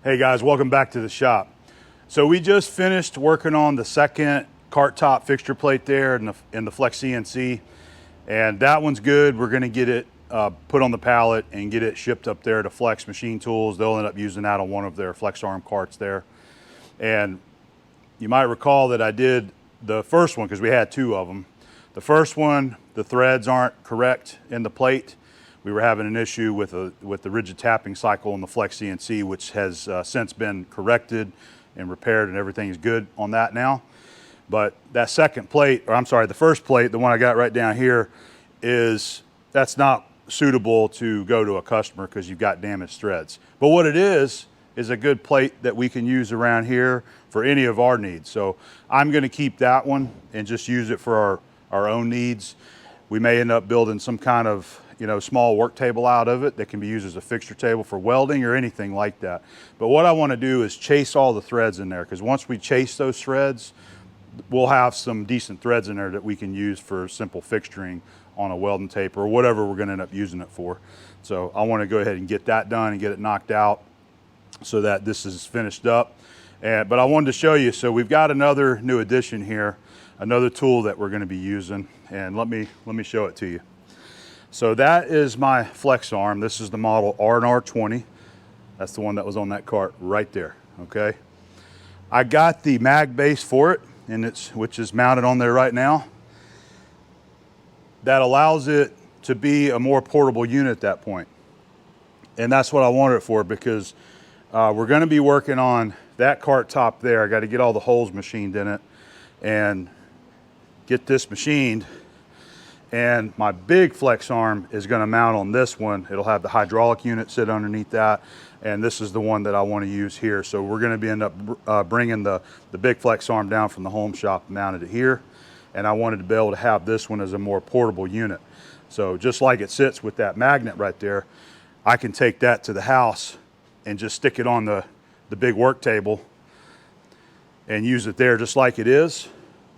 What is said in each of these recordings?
Hey guys, welcome back to the shop. So we just finished working on the second cart top fixture plate there in the Flex CNC, and that one's good. We're gonna get it put on the pallet and get it shipped up there to Flex Machine Tools. They'll end up using that on one of their Flexarm carts there. And you might recall that I did the first one because we had two of them. The first one, the threads aren't correct in the plate. We were having an issue with the rigid tapping cycle in the Flex CNC, which has since been corrected and repaired, and everything is good on that now. But that second plate, or I'm sorry, the first plate, the one I got right down here, that's not suitable to go to a customer because you've got damaged threads. But what it is a good plate that we can use around here for any of our needs. So I'm gonna keep that one and just use it for our own needs. We may end up building some kind of small work table out of it that can be used as a fixture table for welding or anything like that. But what I want to do is chase all the threads in there, because once we chase those threads, we'll have some decent threads in there that we can use for simple fixturing on a welding tape or whatever we're going to end up using it for. So I want to go ahead and get that done and get it knocked out so that this is finished up. But I wanted to show you, so we've got another new addition here, another tool that we're going to be using, and let me show it to you. So that is my Flexarm. This is the model R&R20. That's the one that was on that cart right there, okay? I got the Magbase for it, which is mounted on there right now. That allows it to be a more portable unit at that point. And that's what I wanted it for, because we're gonna be working on that cart top there. I gotta get all the holes machined in it and get this machined. And my big Flexarm is going to mount on this one. It'll have the hydraulic unit sit underneath that, and this is the one that I want to use here. So we're going to end up bringing the big Flexarm down from the home shop and mounted it here, and I wanted to be able to have this one as a more portable unit. So just like it sits with that magnet right there, I can take that to the house and just stick it on the big work table and use it there just like it is.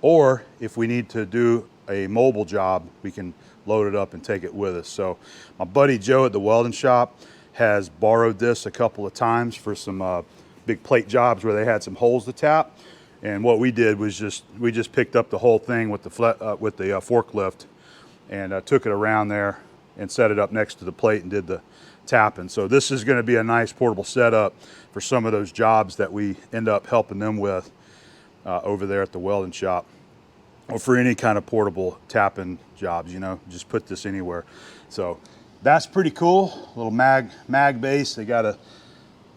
Or if we need to do a mobile job, we can load it up and take it with us. So my buddy Joe at the welding shop has borrowed this a couple of times for some big plate jobs where they had some holes to tap. And what we did was we just picked up the whole thing with the forklift and took it around there and set it up next to the plate and did the tapping. So this is going to be a nice portable setup for some of those jobs that we end up helping them with over there at the welding shop, or for any kind of portable tapping jobs, just put this anywhere. So that's pretty cool. Little mag base. They got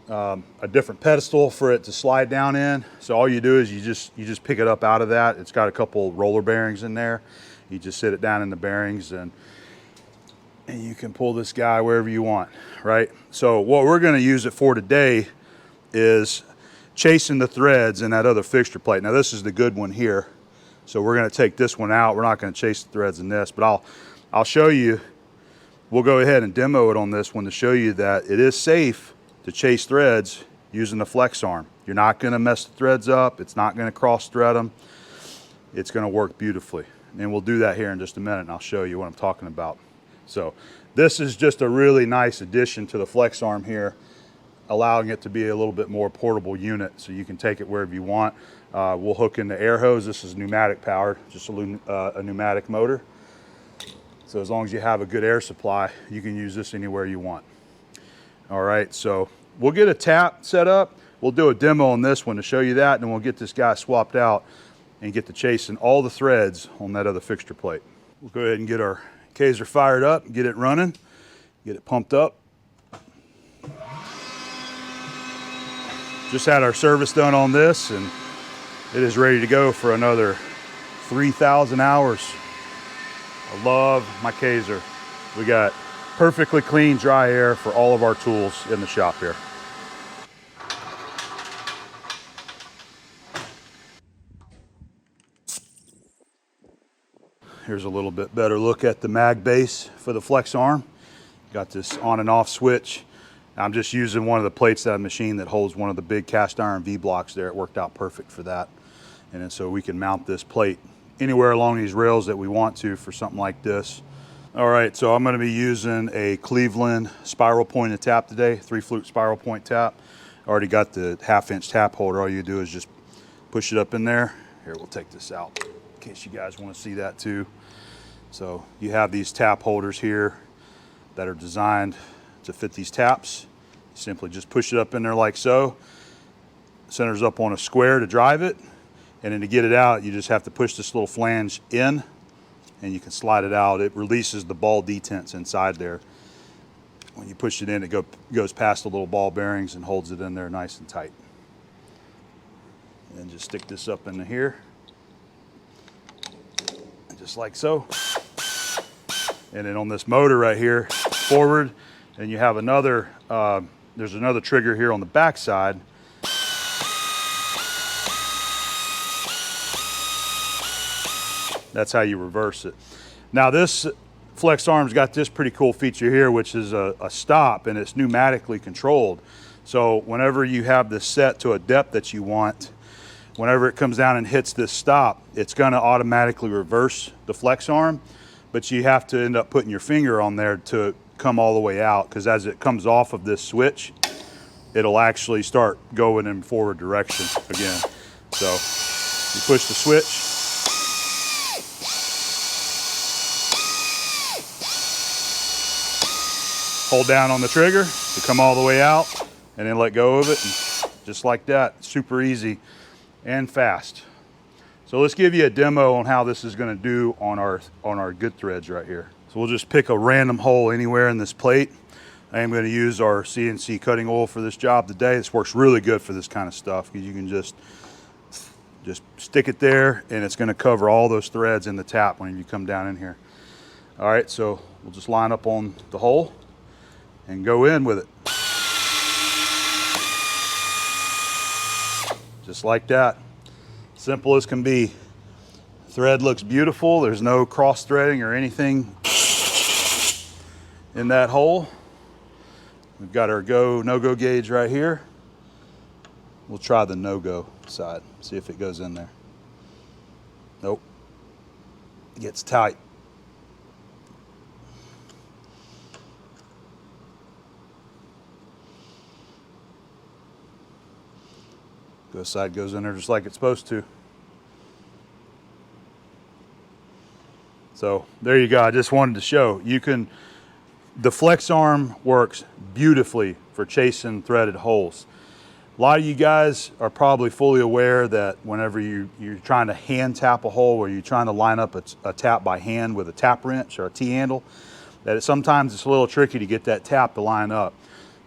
a different pedestal for it to slide down in. So all you do is you just pick it up out of that. It's got a couple roller bearings in there. You just sit it down in the bearings and you can pull this guy wherever you want, right? So what we're gonna use it for today is chasing the threads in that other fixture plate. Now this is the good one here. So we're going to take this one out. We're not going to chase the threads in this, but I'll show you. We'll go ahead and demo it on this one to show you that it is safe to chase threads using the Flexarm. You're not going to mess the threads up. It's not going to cross thread them. It's going to work beautifully. And we'll do that here in just a minute, and I'll show you what I'm talking about. So this is just a really nice addition to the Flexarm here, allowing it to be a little bit more portable unit so you can take it wherever you want. We'll hook in the air hose. This is pneumatic powered, just a pneumatic motor. So as long as you have a good air supply, you can use this anywhere you want. All right, so we'll get a tap set up. We'll do a demo on this one to show you that, and then we'll get this guy swapped out and get to chasing all the threads on that other fixture plate. We'll go ahead and get our Kaiser fired up, get it running, get it pumped up. Just had our service done on this, and it is ready to go for another 3,000 hours. I love my Kaiser. We got perfectly clean, dry air for all of our tools in the shop here. Here's a little bit better look at the Magbase for the Flexarm. Got this on and off switch. I'm just using one of the plates that I machined that holds one of the big cast iron V blocks there. It worked out perfect for that. And then so we can mount this plate anywhere along these rails that we want to for something like this. All right, so I'm going to be using a Cleveland spiral pointed tap today, 3 flute spiral point tap. Already got the 1/2-inch tap holder. All you do is just push it up in there. Here, we'll take this out in case you guys want to see that too. So you have these tap holders here that are designed to fit these taps. You simply just push it up in there like so. Centers up on a square to drive it, and then to get it out, you just have to push this little flange in, and you can slide it out. It releases the ball detents inside there. When you push it in, it goes past the little ball bearings and holds it in there nice and tight. And just stick this up into here, and just like so. And then on this motor right here, forward, and you have another, there's another trigger here on the back side. That's how you reverse it. Now this Flexarm's got this pretty cool feature here, which is a stop, and it's pneumatically controlled. So whenever you have this set to a depth that you want, whenever it comes down and hits this stop, it's gonna automatically reverse the Flexarm, but you have to end up putting your finger on there to come all the way out, because as it comes off of this switch, it'll actually start going in forward direction again. So you push the switch, hold down on the trigger to come all the way out, and then let go of it, and just like that. Super easy and fast. So let's give you a demo on how this is going to do on our good threads right here. So we'll just pick a random hole anywhere in this plate. I am going to use our CNC cutting oil for this job today. This works really good for this kind of stuff, because you can just stick it there, and it's going to cover all those threads in the tap when you come down in here. All right, so we'll just line up on the hole and go in with it. Just like that. Simple as can be. Thread looks beautiful. There's no cross threading or anything in that hole. We've got our go, no-go gauge right here. We'll try the no-go side, see if it goes in there. Nope. It gets tight. Go side goes in there just like it's supposed to. So there you go. I just wanted to show the Flexarm works beautifully for chasing threaded holes. A lot of you guys are probably fully aware that whenever you're trying to hand tap a hole, or you're trying to line up a tap by hand with a tap wrench or a T-handle, that sometimes it's a little tricky to get that tap to line up.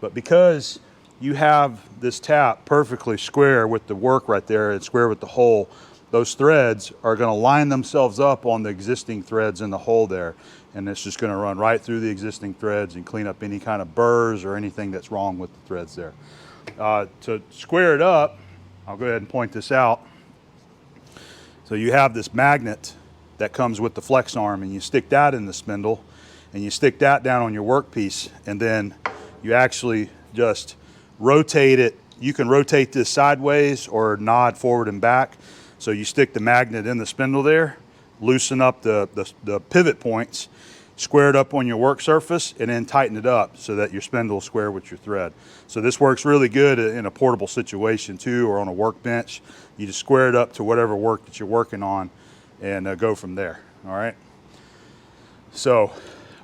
But because you have this tap perfectly square with the work right there and square with the hole, those threads are going to line themselves up on the existing threads in the hole there, and it's just going to run right through the existing threads and clean up any kind of burrs or anything that's wrong with the threads there. To square it up, I'll go ahead and point this out. So you have this magnet that comes with the Flexarm, and you stick that in the spindle, and you stick that down on your workpiece, and then you actually just rotate it. You can rotate this sideways or nod forward and back. So you stick the magnet in the spindle there, loosen up the pivot points, square it up on your work surface, and then tighten it up so that your spindle is square with your thread. So this works really good in a portable situation too, or on a workbench. You just square it up to whatever work that you're working on, and go from there. All right. So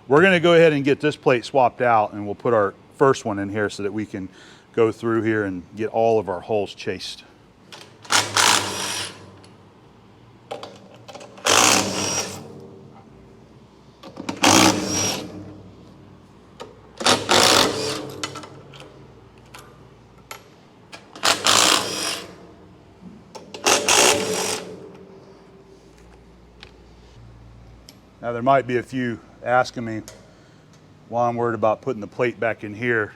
we're going to go ahead and get this plate swapped out, and we'll put our first one in here so that we can go through here and get all of our holes chased. Now there might be a few asking me why I'm worried about putting the plate back in here.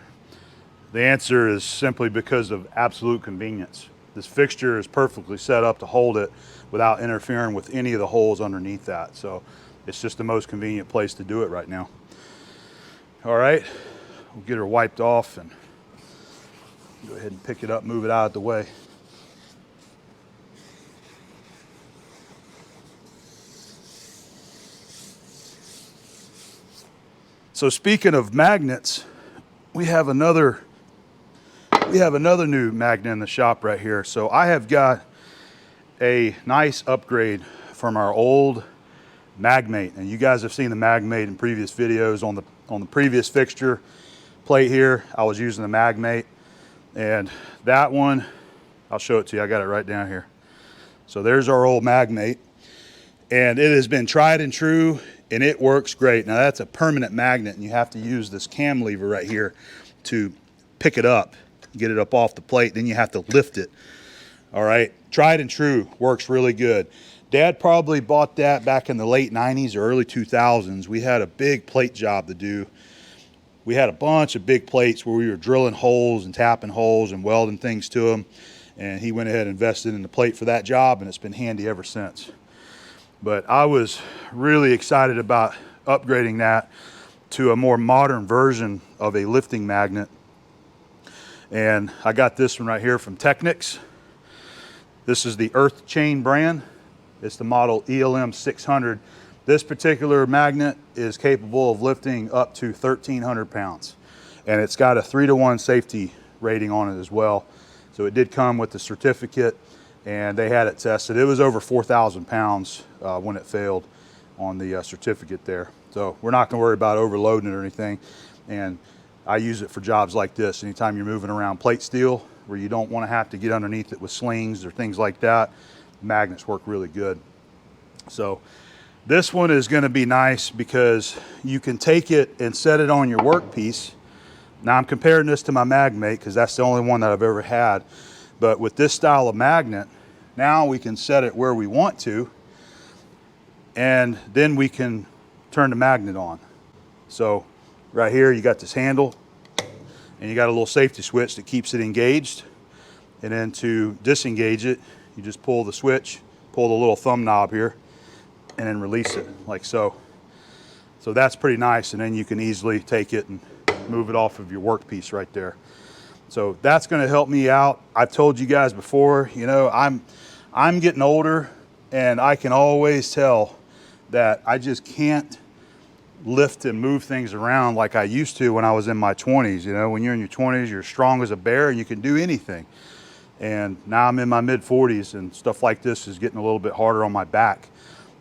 The answer is simply because of absolute convenience. This fixture is perfectly set up to hold it without interfering with any of the holes underneath that. So it's just the most convenient place to do it right now. All right, we'll get her wiped off and go ahead and pick it up, move it out of the way. So speaking of magnets, we have another we have another new magnet in the shop right here. So I have got a nice upgrade from our old Magmate, and you guys have seen the Magmate in previous videos. On the previous fixture plate here, I was using the Magmate, and that one, I'll show it to you. I got it right down here. So there's our old Magmate, and it has been tried and true, and it works great. Now that's a permanent magnet, and you have to use this cam lever right here to pick it up, get it up off the plate, then you have to lift it. All right, tried and true, works really good. Dad probably bought that back in the late 90s or early 2000s. We had a big plate job to do. We had a bunch of big plates where we were drilling holes and tapping holes and welding things to them. And he went ahead and invested in the plate for that job, and it's been handy ever since. But I was really excited about upgrading that to a more modern version of a lifting magnet. And I got this one right here from Technics. This is the Earth Chain brand. It's the model ELM 600. This particular magnet is capable of lifting up to 1,300 pounds. And it's got a 3-to-1 safety rating on it as well. So it did come with the certificate, and they had it tested. It was over 4,000 pounds when it failed on the certificate there. So we're not gonna worry about overloading it or anything. And I use it for jobs like this. Anytime you're moving around plate steel where you don't wanna have to get underneath it with slings or things like that, magnets work really good. So this one is going to be nice because you can take it and set it on your workpiece. Now I'm comparing this to my Magmate because that's the only one that I've ever had. But with this style of magnet, now we can set it where we want to, and then we can turn the magnet on. So right here you got this handle, and you got a little safety switch that keeps it engaged. And then to disengage it, you just pull the switch, pull the little thumb knob here, and then release it like so. So that's pretty nice, and then you can easily take it and move it off of your workpiece right there. So that's gonna help me out. I've told you guys before, you know, I'm getting older, and I can always tell that I just can't lift and move things around like I used to when I was in my 20s. You know, when you're in your 20s, you're strong as a bear and you can do anything. And now I'm in my mid 40s, and stuff like this is getting a little bit harder on my back.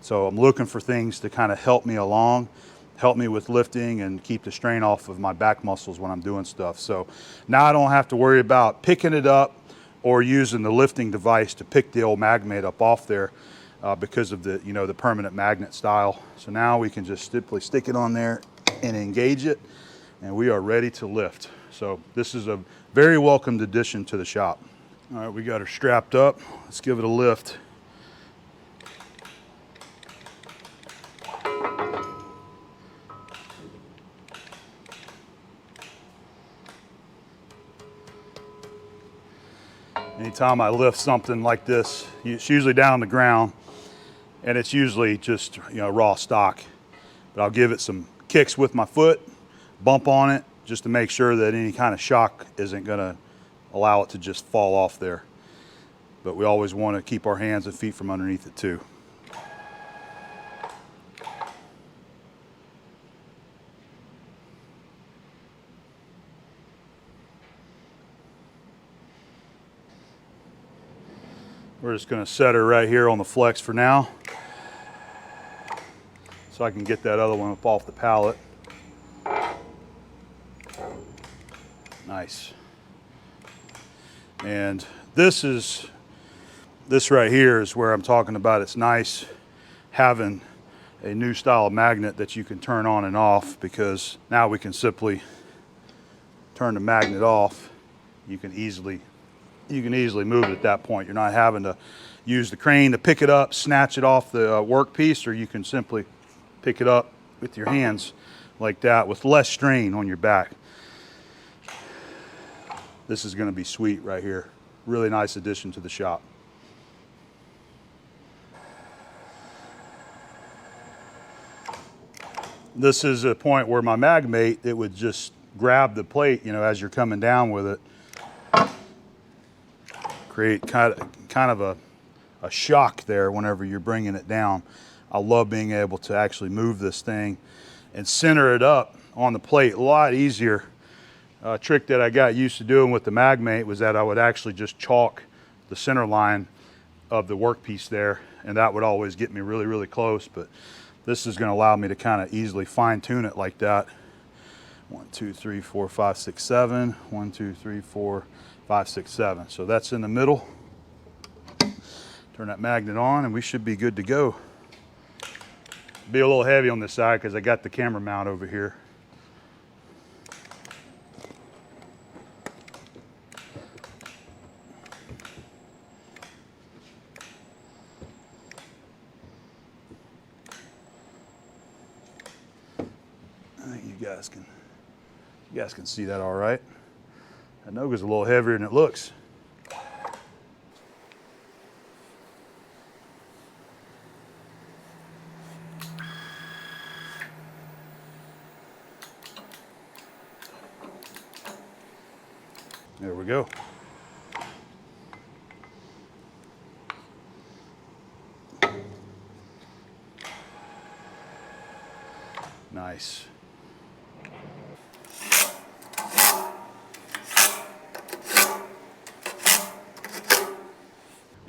So I'm looking for things to kind of help me along, help me with lifting and keep the strain off of my back muscles when I'm doing stuff. So now I don't have to worry about picking it up or using the lifting device to pick the old Magmate up off there because of the, you know, the permanent magnet style. So now we can just simply stick it on there and engage it, and we are ready to lift. So this is a very welcomed addition to the shop. All right, we got her strapped up. Let's give it a lift. Anytime I lift something like this, it's usually down on the ground, and it's usually just, you know, raw stock. But I'll give it some kicks with my foot, bump on it, just to make sure that any kind of shock isn't gonna allow it to just fall off there. But we always want to keep our hands and feet from underneath it too. We're just going to set her right here on the flex for now, so I can get that other one up off the pallet. Nice. And this right here is where I'm talking about. It's nice having a new style of magnet that you can turn on and off, because now we can simply turn the magnet off. You can easily move it at that point. You're not having to use the crane to pick it up, snatch it off the workpiece, or you can simply pick it up with your hands like that with less strain on your back. This is going to be sweet right here. Really nice addition to the shop. This is a point where my Magmate, it would just grab the plate, you know, as you're coming down with it. Create kind of a shock there whenever you're bringing it down. I love being able to actually move this thing and center it up on the plate a lot easier trick that I got used to doing with the Magmate was that I would actually just chalk the center line of the workpiece there, and that would always get me really, really close. But this is going to allow me to kind of easily fine tune it like that. 1, 2, 3, 4, 5, 6, 7. 1, 2, 3, 4, 5, 6, 7. So that's in the middle. Turn that magnet on and we should be good to go. Be a little heavy on this side because I got the camera mount over here. I think you guys can see that all right. That Noga's a little heavier than it looks. There we go. Nice.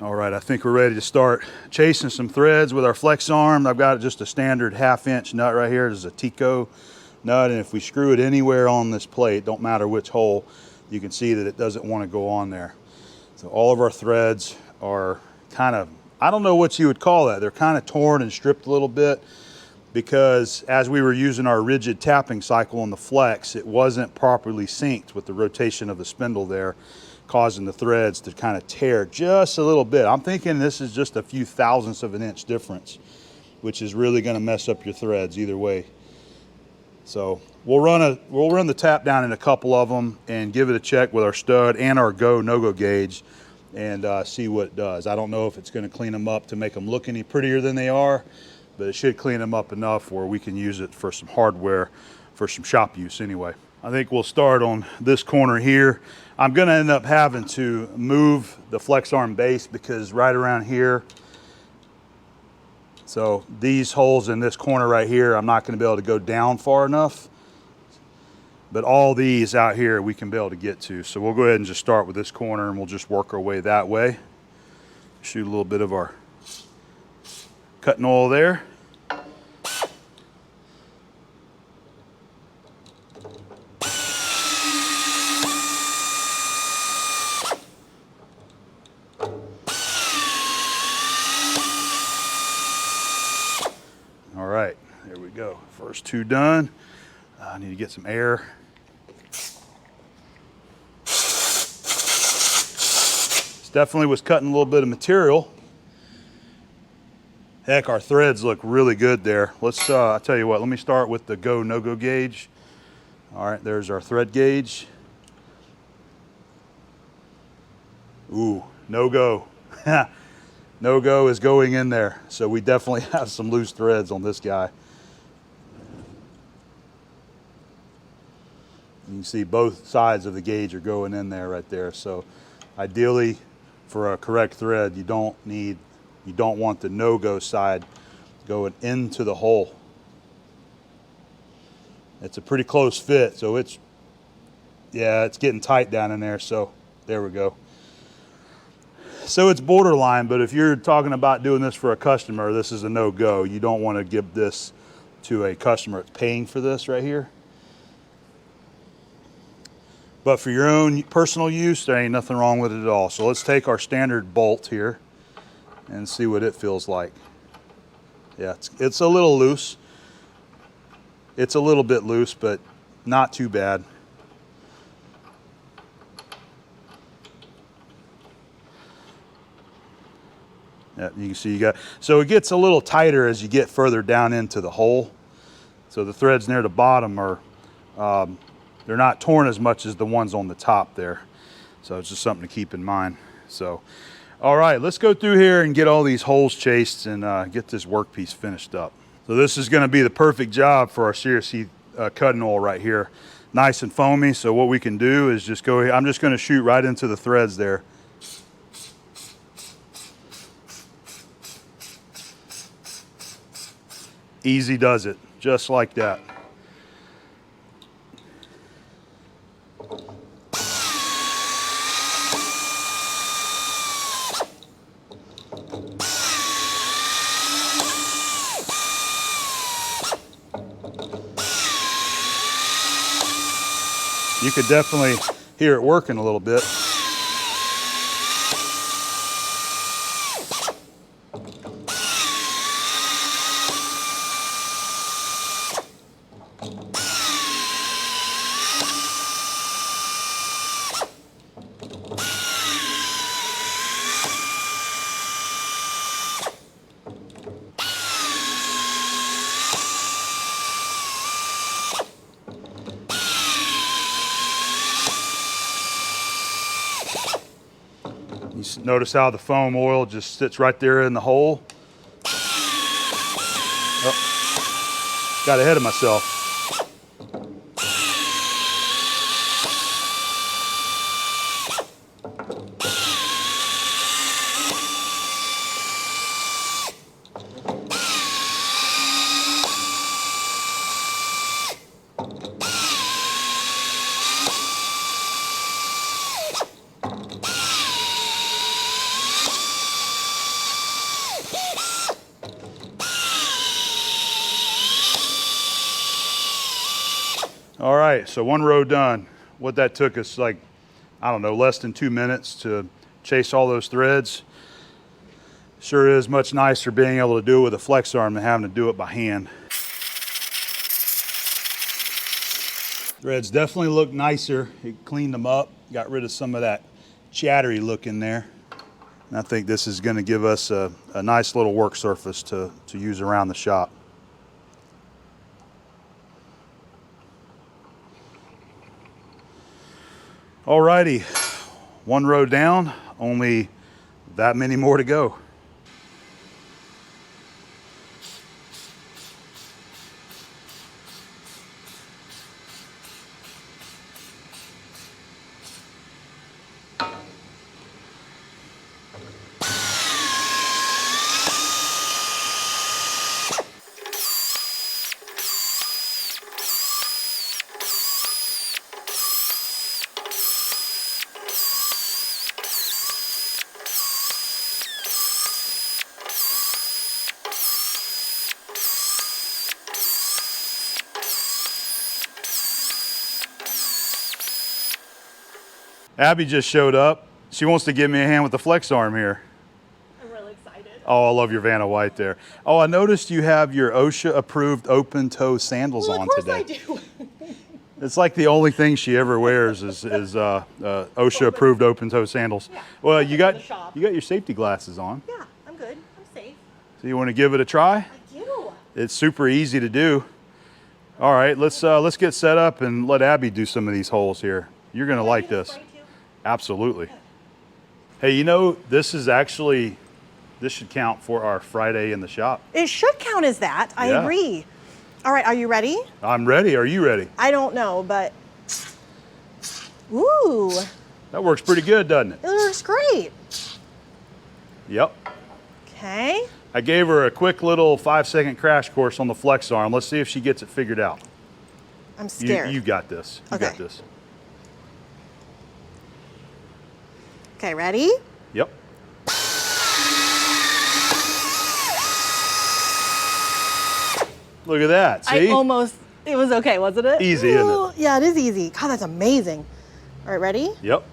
All right, I think we're ready to start chasing some threads with our Flexarm. I've got just a standard 1/2 inch nut right here. This is a Tico nut, and if we screw it anywhere on this plate, don't matter which hole, you can see that it doesn't want to go on there. So all of our threads are kind of, I don't know what you would call that. They're kind of torn and stripped a little bit because as we were using our rigid tapping cycle on the Flex, it wasn't properly synced with the rotation of the spindle there, causing the threads to kind of tear just a little bit. I'm thinking this is just a few thousandths of an inch difference, which is really going to mess up your threads either way. So we'll run the tap down in a couple of them and give it a check with our stud and our no-go gauge and see what it does. I don't know if it's going to clean them up to make them look any prettier than they are, but it should clean them up enough where we can use it for some hardware, for some shop use anyway. I think we'll start on this corner here. I'm going to end up having to move the Flexarm base because right around here, so these holes in this corner right here, I'm not going to be able to go down far enough. But all these out here we can be able to get to. So we'll go ahead and just start with this corner and we'll just work our way that way. Shoot a little bit of our cutting oil there. All right, there we go. First 2 done. I need to get some air. This definitely was cutting a little bit of material. Heck, our threads look really good there. Let's, I'll tell you what, let me start with the no-go gauge. All right, there's our thread gauge. Ooh, no-go. No-go is going in there. So we definitely have some loose threads on this guy. You can see both sides of the gauge are going in there right there. So ideally for a correct thread, you don't want the no-go side going into the hole. It's a pretty close fit, so it's getting tight down in there. So there we go. So it's borderline, but if you're talking about doing this for a customer, this is a no-go. You don't want to give this to a customer that's paying for this right here. But for your own personal use, there ain't nothing wrong with it at all. So let's take our standard bolt here and see what it feels like. Yeah, it's a little loose. It's a little bit loose, but not too bad. Yeah, you can see so it gets a little tighter as you get further down into the hole. So the threads near the bottom are, they're not torn as much as the ones on the top there. So it's just something to keep in mind. So, all right, let's go through here and get all these holes chased and get this workpiece finished up. So this is gonna be the perfect job for our CRC cutting oil right here. Nice and foamy, so what we can do is just go here. I'm just gonna shoot right into the threads there. Easy does it, just like that. could definitely hear it working a little bit. You notice how the foam oil just sits right there in the hole. Oh, got ahead of myself. All right, so one row done. What that took us, like, I don't know, less than 2 minutes to chase all those threads. Sure is much nicer being able to do it with a Flexarm than having to do it by hand. Threads definitely look nicer. It cleaned them up, got rid of some of that chattery look in there. And I think this is gonna give us a nice little work surface to use around the shop. Alrighty, one row down, only that many more to go. Abby just showed up. She wants to give me a hand with the Flexarm here. I'm really excited. Oh, I love your Vanna White there. Oh, I noticed you have your OSHA approved open toe sandals on today. Of course I do. It's like the only thing she ever wears is OSHA approved open toe sandals. Yeah, Well, you got shop. your safety glasses on. Yeah, I'm good. I'm safe. So you want to give it a try? I do. It's super easy to do. All right, let's get set up and let Abby do some of these holes here. You're gonna like this. Absolutely. Hey, you know, this should count for our Friday in the shop. It should count as that. I Yeah. agree. All right, are you ready? I'm ready. Are you ready? I don't know, but ooh, That works pretty good, doesn't it? it looks great. Yep. Okay. I gave her a quick little 5-second crash course on the Flexarm. Let's see if she gets it figured out. I'm scared. You got this. You got Okay. this. Okay, ready? Yep. Look at that. See? It was okay, wasn't it? Easy, isn't it? Yeah, it is easy. God, that's amazing. All right, ready? Yep.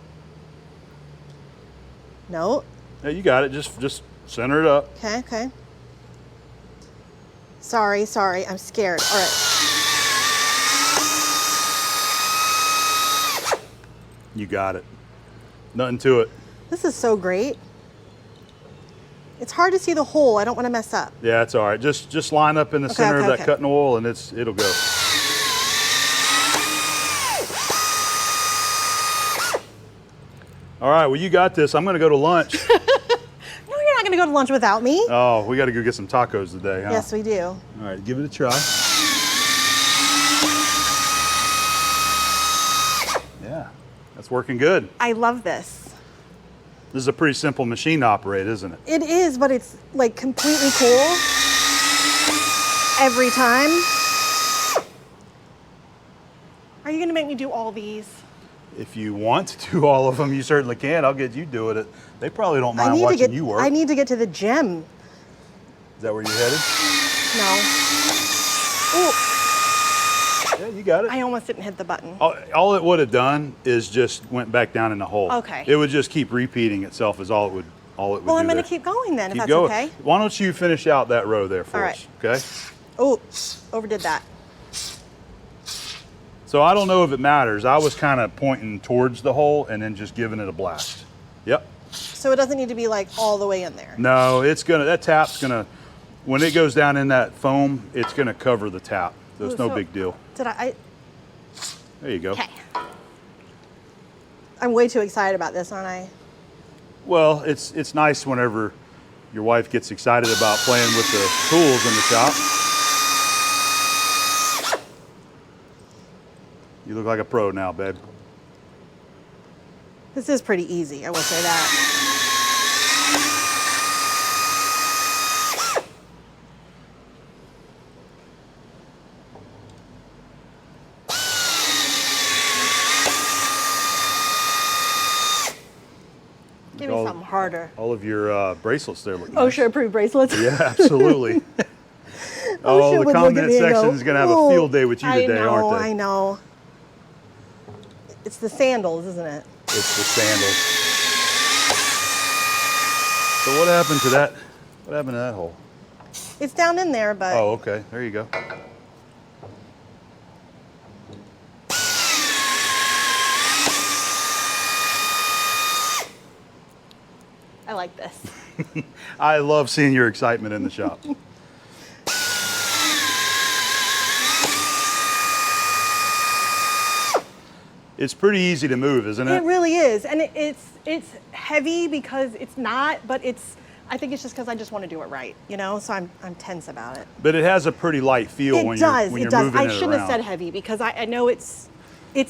No. Yeah, you got it. Just center it up. Okay, okay. Sorry, I'm scared. All right. You got it. Nothing to it. This is so great. It's hard to see the hole. I don't want to mess up. Yeah, it's all right. Just line up in the center of that cutting oil and it'll go. All right, well, you got this. I'm going to go to lunch. No, you're not going to go to lunch without me. Oh, we got to go get some tacos today, huh? Yes, we do. All right, give it a try. Yeah, that's working good. I love this. This is a pretty simple machine to operate, isn't it? It is, but it's like completely cool every time. Are you going to make me do all these? If you want to do all of them, you certainly can. I'll get you doing it. They probably don't mind watching you work. I need to get to the gym. Is that where you're headed? No. Ooh. Yeah, you got it. I almost didn't hit the button. All it would have done is just went back down in the hole. Okay. It would just keep repeating itself is all it would Well, do I'm going to there. keep going then, if Keep that's going. okay. Why don't you finish out that row there for All us, right. okay? Oh, overdid that. So I don't know if it matters. I was kind of pointing towards the hole and then just giving it a blast. Yep. So it doesn't need to be like all the way in there. No, that tap's gonna, when it goes down in that foam, it's gonna cover the tap. So it's no big deal. Did I? There you go. Okay. I'm way too excited about this, aren't I? Well, it's nice whenever your wife gets excited about playing with the tools in the shop. You look like a pro now, babe. This is pretty easy, I will say that. Give me something harder. All of your bracelets there look nice. OSHA approved bracelets. Yeah, absolutely. OSHA Oh, the would look at comment me and section go, is going to have a field day with you today, aren't they? I know. It's the sandals, isn't it? It's the sandals. So what happened to that? What happened to that hole? It's down in there, but Oh, okay. There you go. I like this. I love seeing your excitement in the shop. It's pretty easy to move, isn't it? It really is, and it's heavy because it's not, but I think it's just because I just want to do it right, you know. So I'm tense about it. But it has a pretty light feel when you're moving it I around. shouldn't have said heavy because I know it's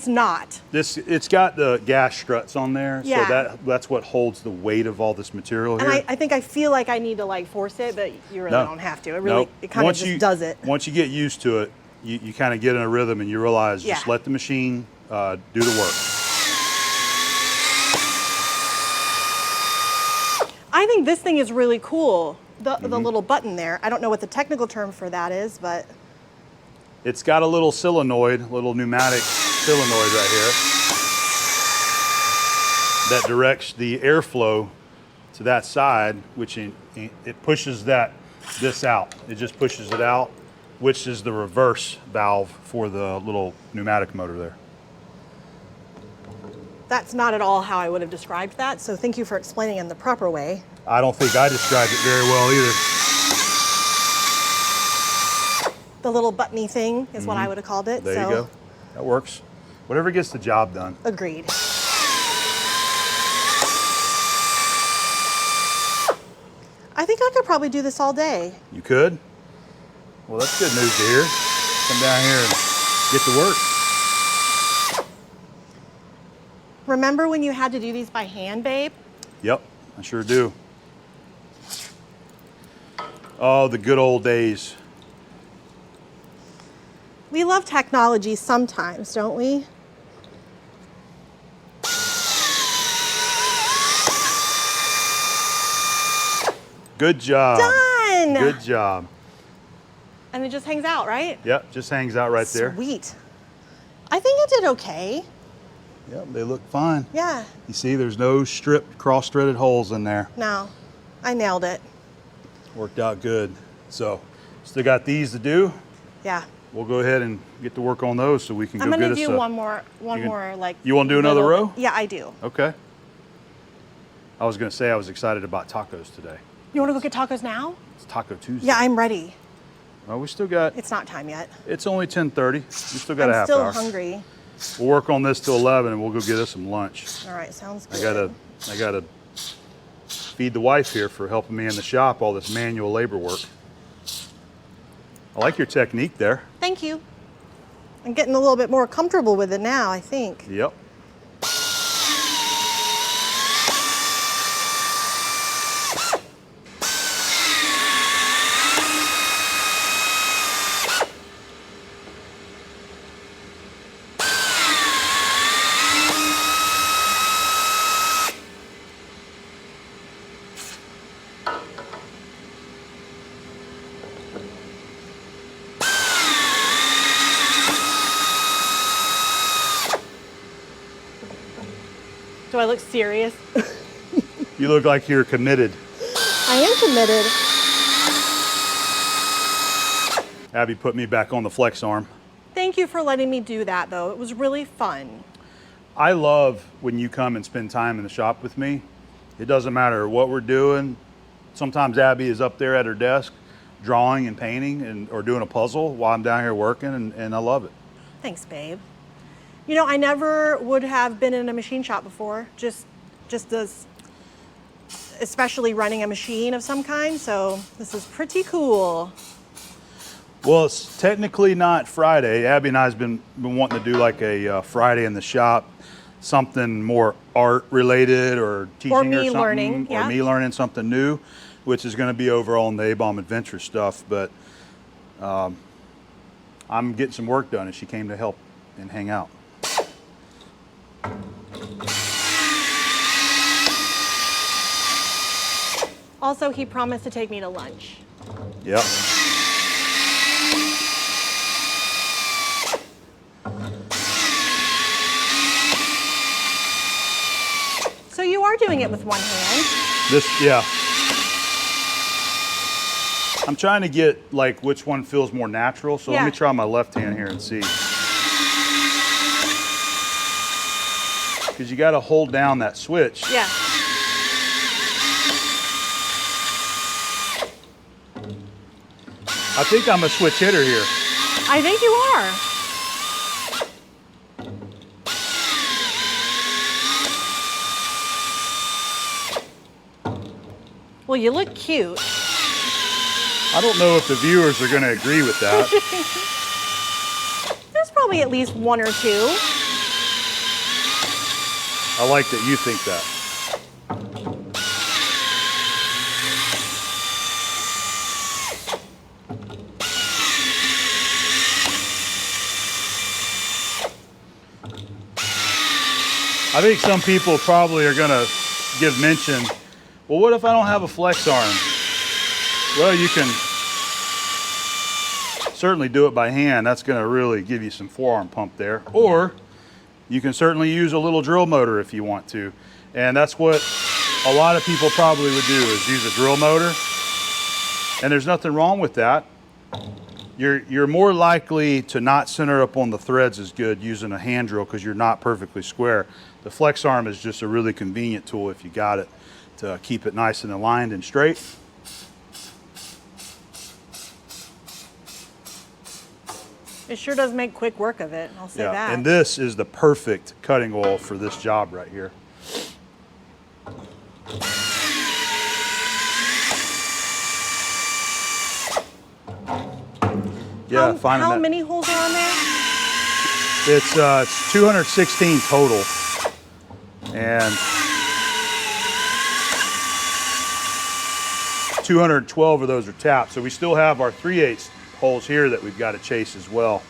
not. It's got the gas struts on there, Yeah. so that's what holds the weight of all this material here. And I think I feel like I need to like force it, but you really No. don't have to. It really Nope. it kind of just does it. Once you get used to it, you kind of get in a rhythm and you realize just Yeah. let the machine do the work. I think this thing is really cool. The Mm-hmm. little button there. I don't know what the technical term for that is, but It's got a little solenoid, little pneumatic solenoid right here that directs the airflow to that side, which it pushes this out. It just pushes it out, which is the reverse valve for the little pneumatic motor there. that's not at all how I would have described that. So thank you for explaining in the proper way. I don't think I described it very well either. The little buttony thing is what I would have called it. There so you go. That works. Whatever gets the job done. agreed. I think I could probably do this all day. You could? Well, that's good news to hear. Come down here and get to work. Remember when you had to do these by hand, babe? Yep, I sure do. Oh, the good old days. We love technology sometimes, don't we? Good job. Done! Good job. And it just hangs out, right? Yep, just hangs out right there. Sweet. I think it did okay. Yep, they look fine. Yeah. You see, there's no stripped, cross-threaded holes in there. No, I nailed it. Worked out good. So, still got these to do. Yeah. We'll go ahead and get to work on those so we can I'm go gonna get us do a... one more like. You wanna do another little- row? Yeah, I do. Okay. I was gonna say I was excited about tacos today. You wanna go get tacos now? It's Taco Tuesday. Yeah, I'm ready. Well, we still got... It's not time yet. It's only 10:30. We still got a I'm half still hour. hungry. We'll work on this till 11 and we'll go get us some lunch. All right, sounds good. I gotta feed the wife here for helping me in the shop, all this manual labor work. I like your technique there. Thank you. I'm getting a little bit more comfortable with it now, I think. Yep. Do I look serious? You look like you're committed. I am committed. Abby put me back on the Flexarm. Thank you for letting me do that, though. It was really fun. I love when you come and spend time in the shop with me. It doesn't matter what we're doing. Sometimes Abby is up there at her desk drawing and painting or doing a puzzle while I'm down here working, and I love it. Thanks, babe. You know, I never would have been in a machine shop before, just as, especially running a machine of some kind, so this is pretty cool. Well, it's technically not Friday. Abby and I have been wanting to do like a Friday in the shop, something more art related or teaching Or me something, learning, or yeah. me learning something new, which is going to be over on the A-Bomb Adventure stuff. But I'm getting some work done, and she came to help and hang out. Also, he promised to take me to lunch. Yep. So you are doing it with one hand. Yeah. I'm trying to get like which one feels more natural. So let me try my left hand here and see. Because you got to hold down that switch. Yeah. I think I'm a switch hitter here. I think you are. Well, you look cute. I don't know if the viewers are going to agree with that. There's probably at least one or two. I like that you think that. I think some people probably are going to give mention, well, what if I don't have a Flexarm? Well, you can certainly do it by hand. That's going to really give you some forearm pump there. Or you can certainly use a little drill motor if you want to. And that's what a lot of people probably would do, is use a drill motor. And there's nothing wrong with that. You're more likely to not center up on the threads as good using a hand drill because you're not perfectly square. The Flexarm is just a really convenient tool if you got it to keep it nice and aligned and straight. It sure does make quick work of it, I'll say that. And this is the perfect cutting oil for this job right here. Yeah, how many holes are on there? It's 216 total, and 212 of those are tapped. So we still have our 3/8 holes here that we've got to chase as well.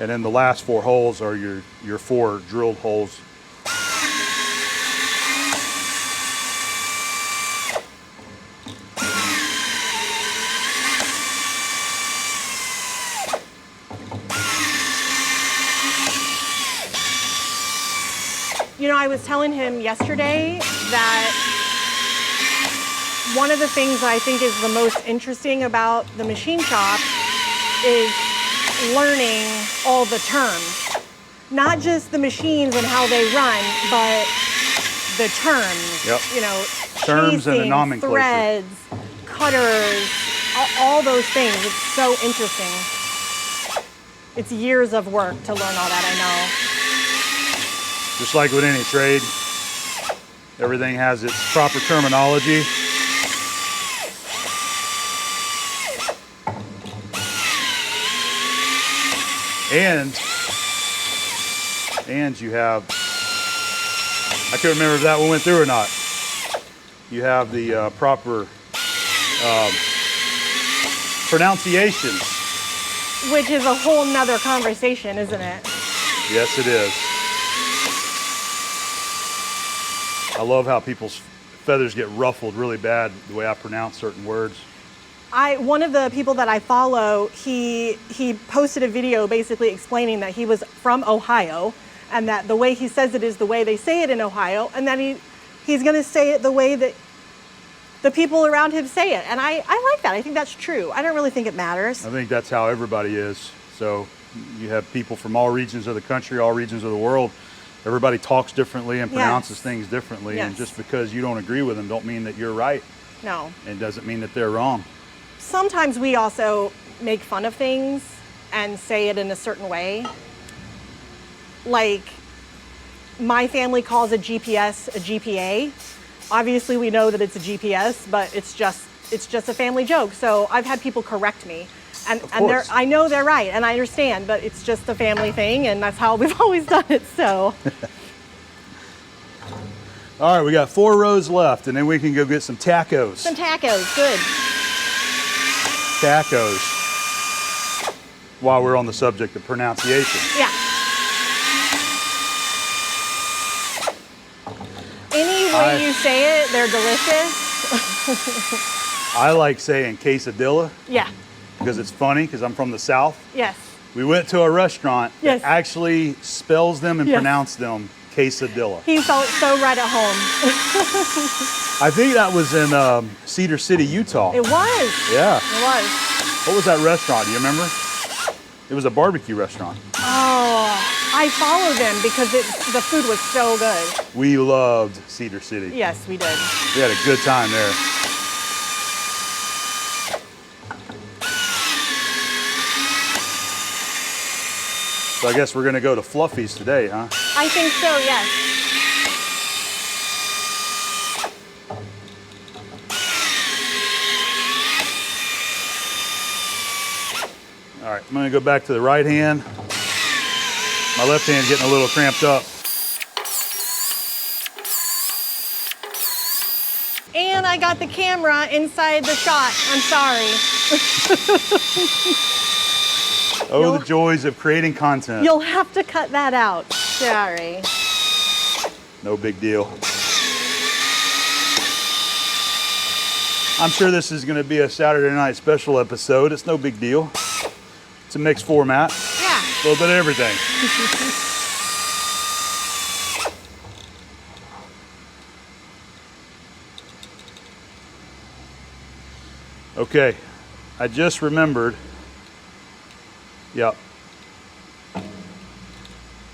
And then the last 4 holes are your 4 drilled holes. You know, I was telling him yesterday that one of the things I think is the most interesting about the machine shop is learning all the terms. Not just the machines and how they run, but the terms. Yep. You know, Terms and the chasing, nomenclature. threads, cutters, all those things. It's so interesting. It's years of work to learn all that, I know. Just like with any trade, everything has its proper terminology. And you have, I can't remember if that one went through or not. You have the proper pronunciations. Which is a whole nother conversation, isn't it? Yes, it is. I love how people's feathers get ruffled really bad the way I pronounce certain words. One of the people that I follow, he posted a video basically explaining that he was from Ohio, and that the way he says it is the way they say it in Ohio, and that he's going to say it the way that the people around him say it. And I like that. I think that's true. I don't really think it matters. I think that's how everybody is. So you have people from all regions of the country, all regions of the world. Everybody talks differently and pronounces things differently. Yes. And just because you don't agree with them don't mean that you're right. No. And doesn't mean that they're wrong. Sometimes we also make fun of things and say it in a certain way. Like, my family calls a GPS a GPA. Obviously we know that it's a GPS, but it's just a family joke. So I've had people correct me. And I know they're right, and I understand, but it's just a family thing, and that's how we've always done it, so. All right, we got 4 rows left, and then we can go get some tacos. Some tacos, good. Tacos. While we're on the subject of pronunciation. Yeah. Any way you say it, they're delicious. I like saying quesadilla. Yeah. Because it's funny, because I'm from the South. Yes. We went to a restaurant that actually spells them and pronounces them quesadilla. He felt so right at home. I think that was in Cedar City, Utah. It was. Yeah. It was. What was that restaurant? Do you remember? It was a barbecue restaurant. Oh, I followed them because the food was so good. We loved Cedar City. Yes, we did. We had a good time there. So I guess we're gonna go to Fluffy's today, huh? I think so, yes. All right, I'm gonna go back to the right hand. My left hand's getting a little cramped up. And I got the camera inside the shot. I'm sorry. Oh, the joys of creating content. You'll have to cut that out. Sorry. No big deal. I'm sure this is going to be a Saturday night special episode. It's no big deal. It's a mixed format. Yeah. A little bit of everything. Okay, I just remembered. Yep.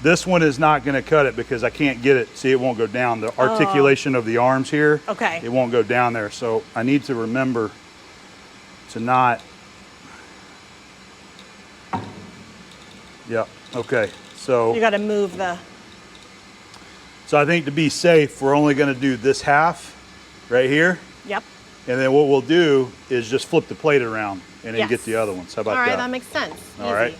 This one is not going to cut it because I can't get it. See, it won't go down. The articulation of the arms here, okay. It won't go down there. So I need to remember to not. Yep. Okay. So you got to move the. So I think to be safe, we're only going to do this half right here. Yep. And then what we'll do is just flip the plate around and then get the other ones. How about that? All right, that makes sense. All right.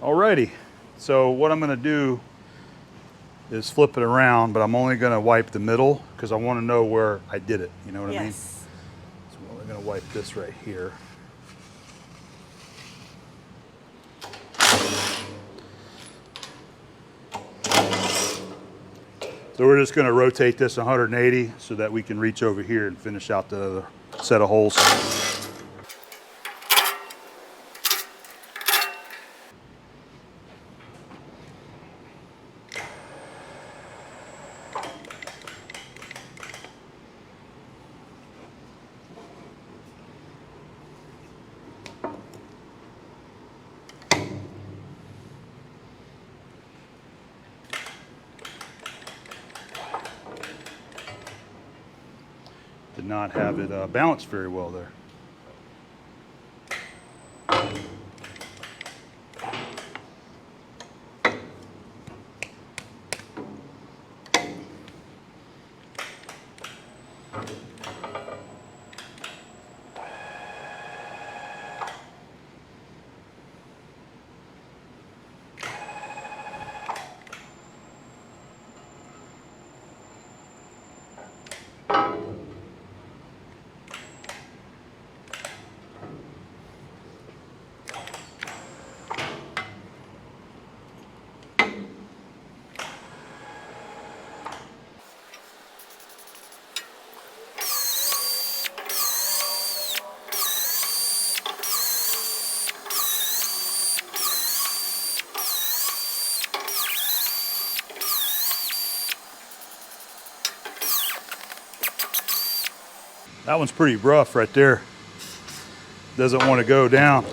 Alrighty, so what I'm going to do is flip it around, but I'm only going to wipe the middle because I want to know where I did it. You know what I mean? So we're going to wipe this right here. So we're just going to rotate this 180 so that we can reach over here and finish out the other set of holes. Did not have it balanced very well there. That one's pretty rough right there. Doesn't want to go down.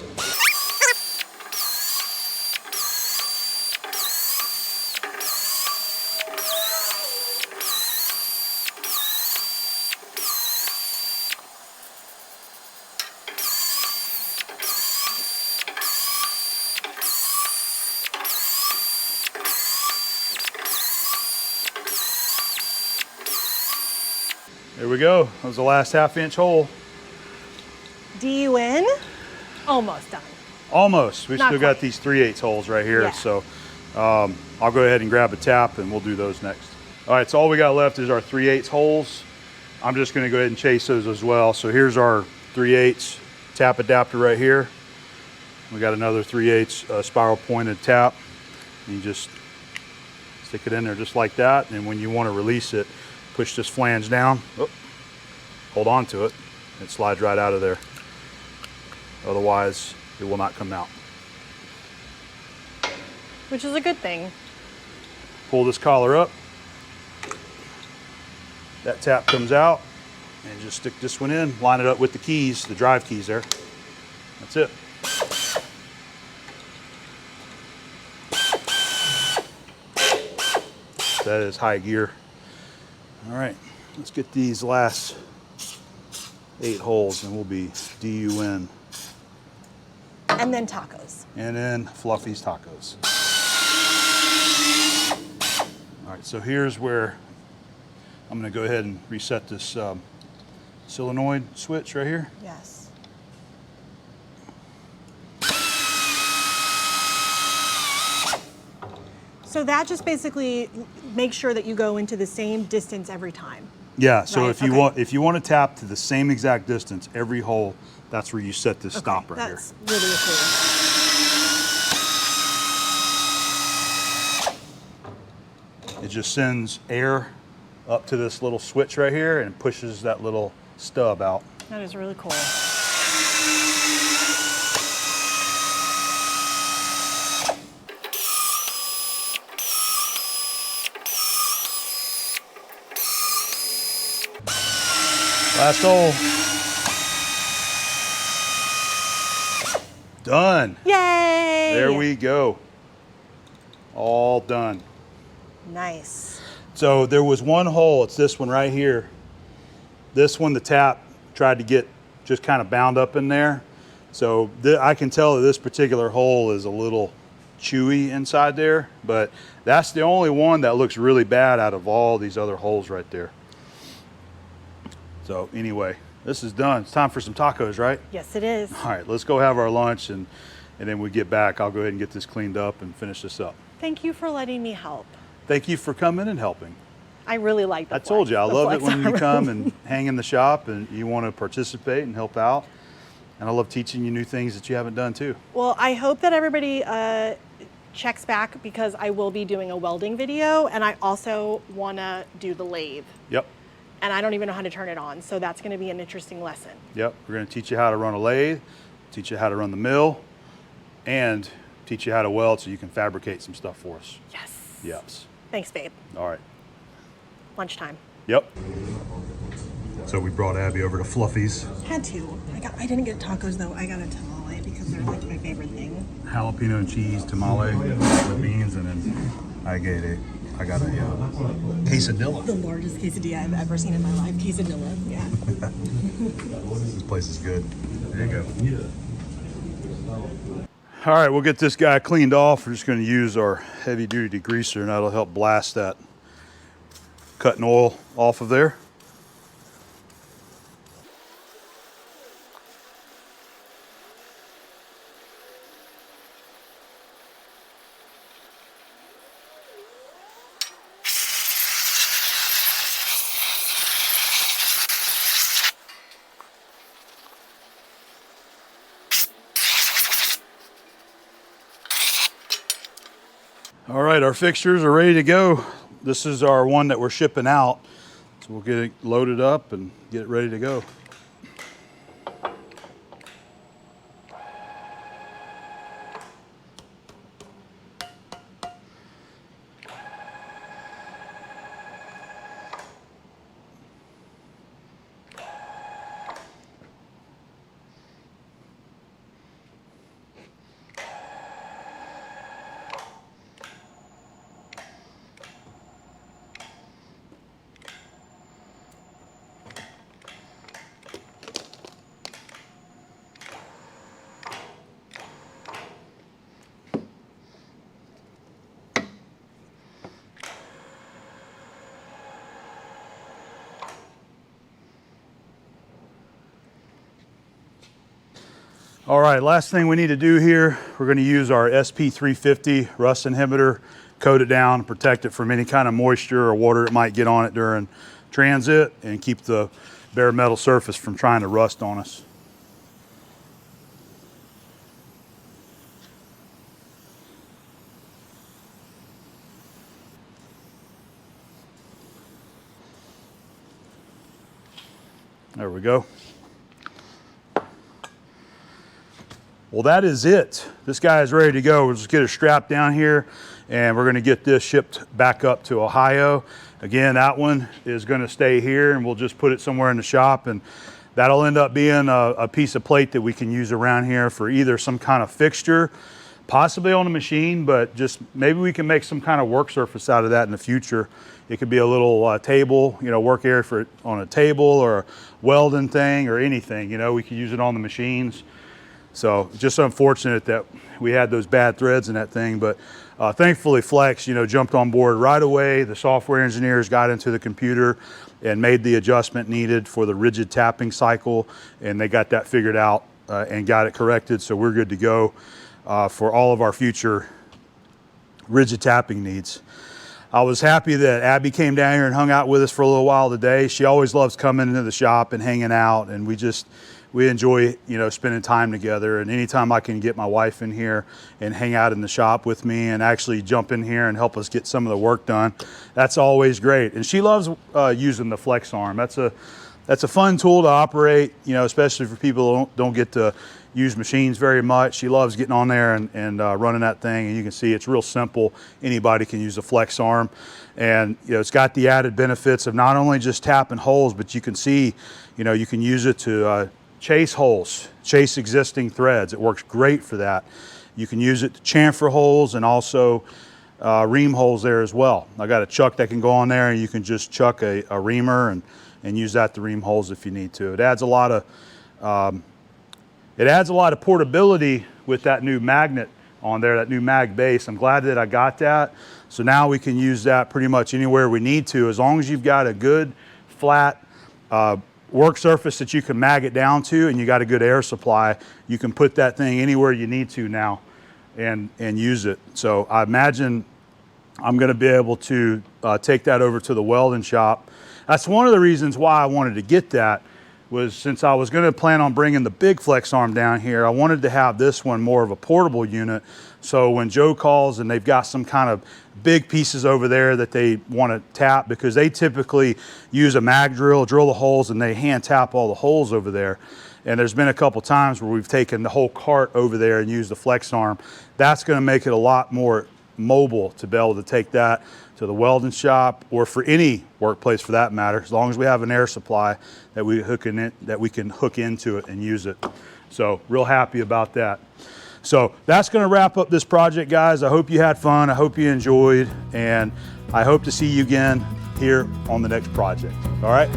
There we go. That was the last 1/2 inch hole. DUN? Almost done. Almost. We Not still got quite. these 3/8 holes right here. Yeah. So I'll go ahead and grab a tap and we'll do those next. All right, so all we got left is our 3/8 holes. I'm just gonna go ahead and chase those as well. So here's our 3/8 tap adapter right here. We got another 3/8 spiral pointed tap. You just stick it in there just like that. And when you wanna release it, push this flange down, hold on to it, it slides right out of there. Otherwise, it will not come out. Which is a good thing. Pull this collar up. That tap comes out, and just stick this one in, line it up with the keys, the drive keys there. That's it. That is high gear. All right, let's get these last 8 holes and we'll be DUN. And then tacos. And then Fluffy's Tacos. All right, so here's where I'm gonna go ahead and reset this solenoid switch right here. Yes. So that just basically makes sure that you go into the same distance every time. Yeah, so Right, if you want to tap to the same exact distance every hole, that's where you set this stop right here. That's really cool. It just sends air up to this little switch right here and pushes that little stub out. That is really cool. Last hole. Done. Yay! There we go. All done. Nice. So there was one hole, it's this one right here. This one, the tap tried to get just kind of bound up in there. So I can tell that this particular hole is a little chewy inside there, but that's the only one that looks really bad out of all these other holes right there. So anyway, this is done. It's time for some tacos, right? Yes, it is. All right, let's go have our lunch and then when we get back, I'll go ahead and get this cleaned up and finish this up. Thank you for letting me help. Thank you for coming and helping. I really like the I told you, I the love it when you Flexarm. come and hang in the shop and you want to participate and help out. And I love teaching you new things that you haven't done too. Well, I hope that everybody checks back because I will be doing a welding video and I also want to do the lathe. Yep, And I don't even know how to turn it on, so that's going to be an interesting lesson. yep. We're going to teach you how to run a lathe, teach you how to run the mill, and teach you how to weld so you can fabricate some stuff for us. Yes. Yes. Thanks, babe. All right. Lunchtime. Yep. So we brought Abby over to Fluffy's. Had to. I didn't get tacos though. I got a tamale because they're like my favorite thing. Jalapeno and cheese tamale with beans, and then I got a quesadilla. The largest quesadilla I've ever seen in my life. Quesadilla, yeah. This place is good. There you go. All right, we'll get this guy cleaned off. We're just going to use our heavy duty degreaser and that'll help blast that cutting oil off of there. All right, our fixtures are ready to go. This is our one that we're shipping out. So we'll get it loaded up and get it ready to go. All right, last thing we need to do here, we're going to use our SP350 rust inhibitor, coat it down, protect it from any kind of moisture or water that might get on it during transit, and keep the bare metal surface from trying to rust on us. There we go. Well, that is it. This guy is ready to go. We'll just get it strapped down here, and we're going to get this shipped back up to Ohio. Again, that one is going to stay here, and we'll just put it somewhere in the shop, and that'll end up being a piece of plate that we can use around here for either some kind of fixture, possibly on a machine, but just maybe we can make some kind of work surface out of that in the future. It could be a little table, you know, work area for on a table, or a welding thing, or anything. You know, we could use it on the machines. So just unfortunate that we had those bad threads in that thing, but thankfully Flex, you know, jumped on board right away. The software engineers got into the computer and made the adjustment needed for the rigid tapping cycle, and they got that figured out and got it corrected. So we're good to go for all of our future rigid tapping needs. I was happy that Abby came down here and hung out with us for a little while today. She always loves coming into the shop and hanging out, and we enjoy, you know, spending time together. And anytime I can get my wife in here and hang out in the shop with me and actually jump in here and help us get some of the work done, that's always great. And she loves using the Flexarm. That's a fun tool to operate, you know, especially for people who don't get to use machines very much. She loves getting on there and running that thing, and you can see it's real simple. Anybody can use a Flexarm, and you know, it's got the added benefits of not only just tapping holes, but you can see, you know, you can use it to chase holes, chase existing threads. It works great for that. You can use it to chamfer holes and also ream holes there as well. I got a chuck that can go on there, and you can just chuck a reamer and use that to ream holes if you need to. It adds a lot of portability with that new magnet on there, that new Magbase. I'm glad that I got that. So now we can use that pretty much anywhere we need to, as long as you've got a good flat work surface that you can mag it down to, and you got a good air supply. You can put that thing anywhere you need to now and use it. So I imagine I'm going to be able to take that over to the welding shop. That's one of the reasons why I wanted to get that, was since I was going to plan on bringing the big Flexarm down here, I wanted to have this one more of a portable unit. So when Joe calls and they've got some kind of big pieces over there that they want to tap, because they typically use a mag drill, drill the holes, and they hand tap all the holes over there. And there's been a couple times where we've taken the whole cart over there and used the Flexarm. That's going to make it a lot more mobile to be able to take that to the welding shop, or for any workplace for that matter, as long as we have an air supply that we can hook into it and use it. So real happy about that. So that's going to wrap up this project, guys. I hope you had fun. I hope you enjoyed, and I hope to see you again here on the next project. All right.